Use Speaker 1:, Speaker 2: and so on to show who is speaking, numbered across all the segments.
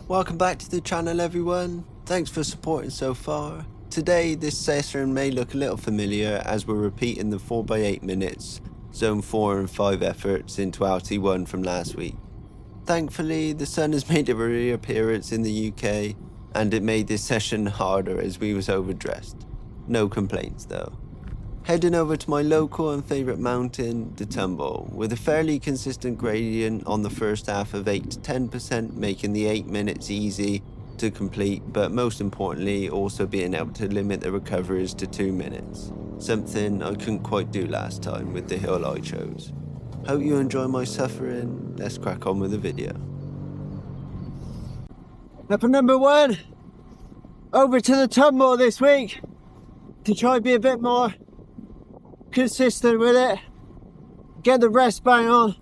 Speaker 1: Welcome back to the channel everyone, thanks for supporting so far. Today this session may look a little familiar as we're repeating the 4x8 minutes, zone 4 and 5 efforts into LT1 from last week. Thankfully the sun has made a reappearance in the UK and it made this session harder as we was overdressed. No complaints though. Heading over to my local and favourite mountain, the Tumble, with a fairly consistent gradient on the first half of 8 to 10%, making the 8 minutes easy to complete, but most importantly also being able to limit the recoveries to 2 minutes, something I couldn't quite do last time with the hill I chose. Hope you enjoy my suffering, let's crack on with the video. Effort number 1, over to the Tumble this week, to try and be a bit more consistent with it, get the rest bang on.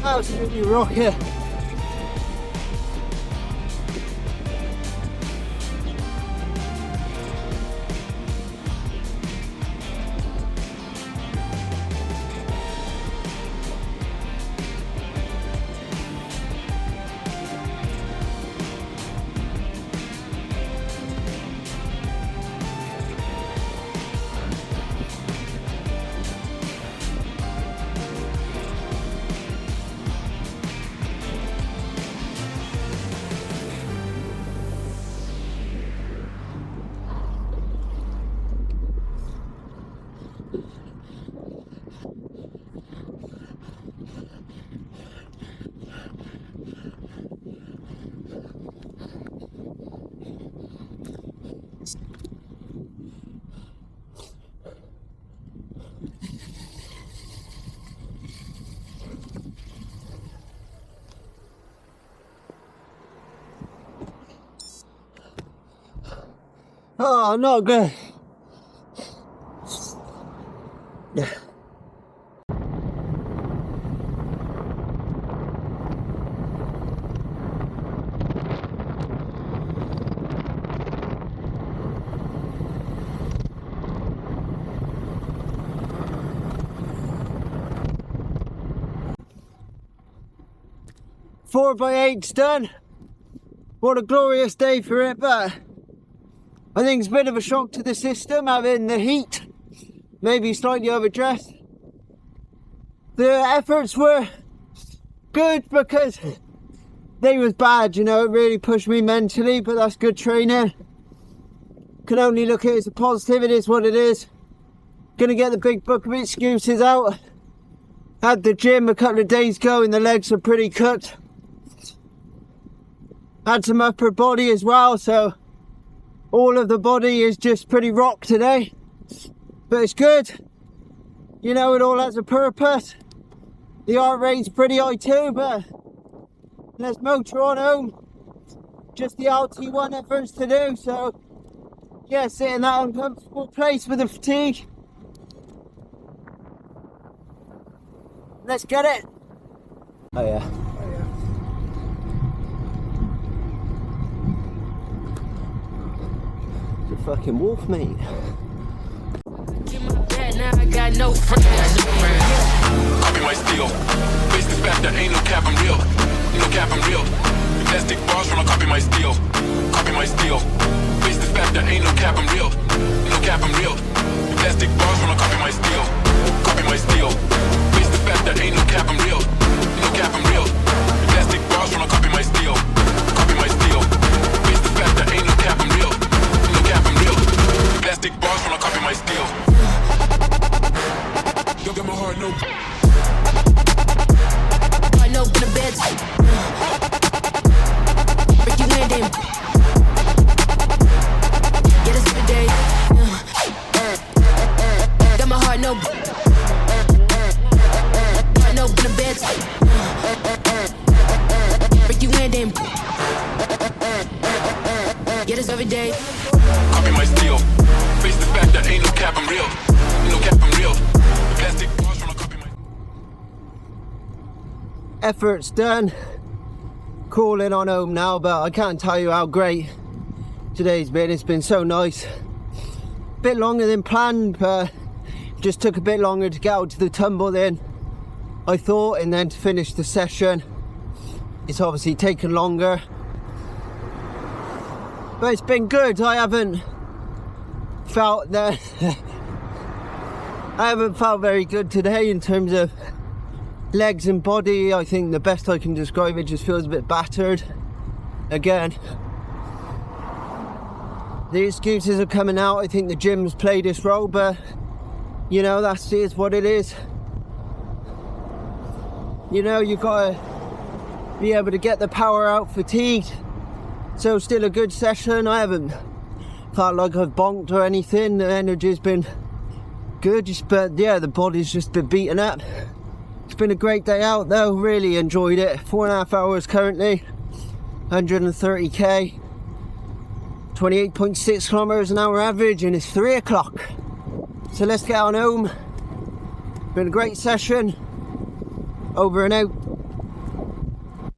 Speaker 1: Absolutely rocket. Oh, not good. Yeah. 4x8's done. What a glorious day for it, but I think it's a bit of a shock to the system having the heat, maybe slightly overdressed. The efforts were good because they was bad, you know, it really pushed me mentally, but that's good training. Can only look at it as a positive, it is what it is. Gonna get the big book of excuses out. Had the gym a couple of days ago and the legs are pretty cooked. Had some upper body as well, so all of the body is just pretty rock today. But it's good. You know, it all has a purpose. The heart rate's pretty high too, but let's motor on home. Just the LT1 efforts to do, so yeah, sit in that uncomfortable place with the fatigue. Let's get it. Oh yeah. It's a fucking wolf, mate.
Speaker 2: Now I got no friends. Copy my steel. Face the fact that ain't no cap, I'm real. No cap, I'm real. Plastic bars when I copy my steel. Copy my steel. Face the fact that ain't no cap, I'm real. No cap, I'm real. Plastic bars when I copy my steel. Copy my steel. Face the fact that ain't no cap, I'm real. No cap, I'm real. Plastic bars when I copy my steel. Copy my steel. Face the fact that ain't no cap, I'm real. No cap, I'm real. Plastic bars when I copy my steel. Don't get my heart no. I know in the bed. Break you in them. Get us every day. Got my heart no. I know in the bed. Break you in them. Get us every day. Copy my steel. Face the fact that ain't no cap, I'm real. No cap, I'm real. Plastic bars when I copy my.
Speaker 1: Effort's done. Crawling on home now, but I can't tell you how great today's been. It's been so nice. Bit longer than planned, but just took a bit longer to get out to the tumble than I thought, and then to finish the session it's obviously taken longer, but it's been good. I haven't felt that I haven't felt very good today in terms of legs and body. I think the best I can describe it, just feels a bit battered again. The excuses are coming out. I think the gym's played its role, but you know, that's is what it is. You know, you've got to be able to get the power out fatigued. So still a good session. I haven't felt like I've bonked or anything. The energy's been good, but yeah, the body's just been beaten up. It's been a great day out though, really enjoyed it. 4.5 hours currently, 130k, 28.6 kilometers an hour average, and it's 3 o'clock. So let's get on home. Been a great session. Over and out.